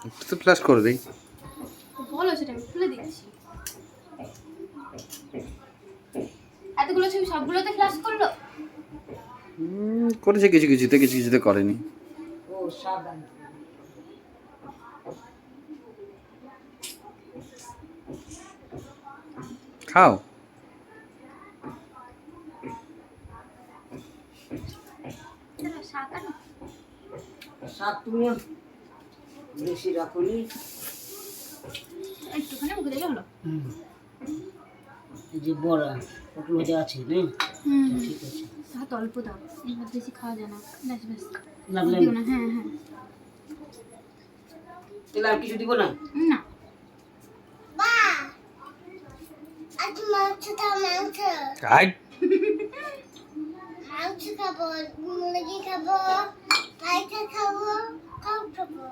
একটু তো ফ্ল্যাশ করে দেই। বলো, সেটা আমি খুলে দিচ্ছি। এতগুলো ছবি সবগুলোতে ফ্ল্যাশ করলো? করেছে কিছু কিছুতে, কিছু কিছুতে করেনি। ও সাবধান। খাও। সাত তুমি বেশি রাখুনি। একটুখানি মুখে দিলে হলো। এই যে বড়া পটল ভাজা আছে না? ঠিক আছে। ভাত অল্প দাও, এই ভাত বেশি খাওয়া যায় না। ব্যাস ব্যাস, লাগলেন দিও না। হ্যাঁ হ্যাঁ। তাহলে আর কিছু দিব না? না। রাইট। মাংস খাবো, মুরগি খাবো, পায়রা খাবো, সব খাবো।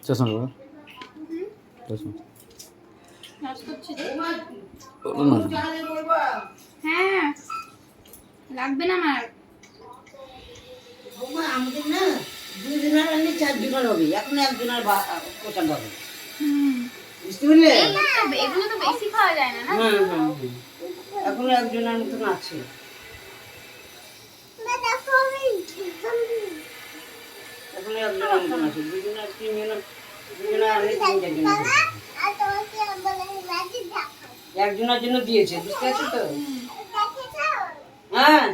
চশমা বাবা, চশমা। ফ্ল্যাশ করছে। বলুন না। হ্যাঁ, লাগবে না আমার। বৌমা, আমাদের না 2 জনের আনলে 4 জনের হবে। এখন 1 জনের পছন্দ হবে। বুঝতে পারলে? এগুলো তো বেশি খাওয়া যায় না, না? এখন 1 জনের মতন আছে। এখন 1 জনের মতন আছে। 2 জনের 3 জনের 2 জনের আনলে 3 জনের হবে। একজনের জন্য দিয়েছে, বুঝতে পারছো তো? হ্যাঁ।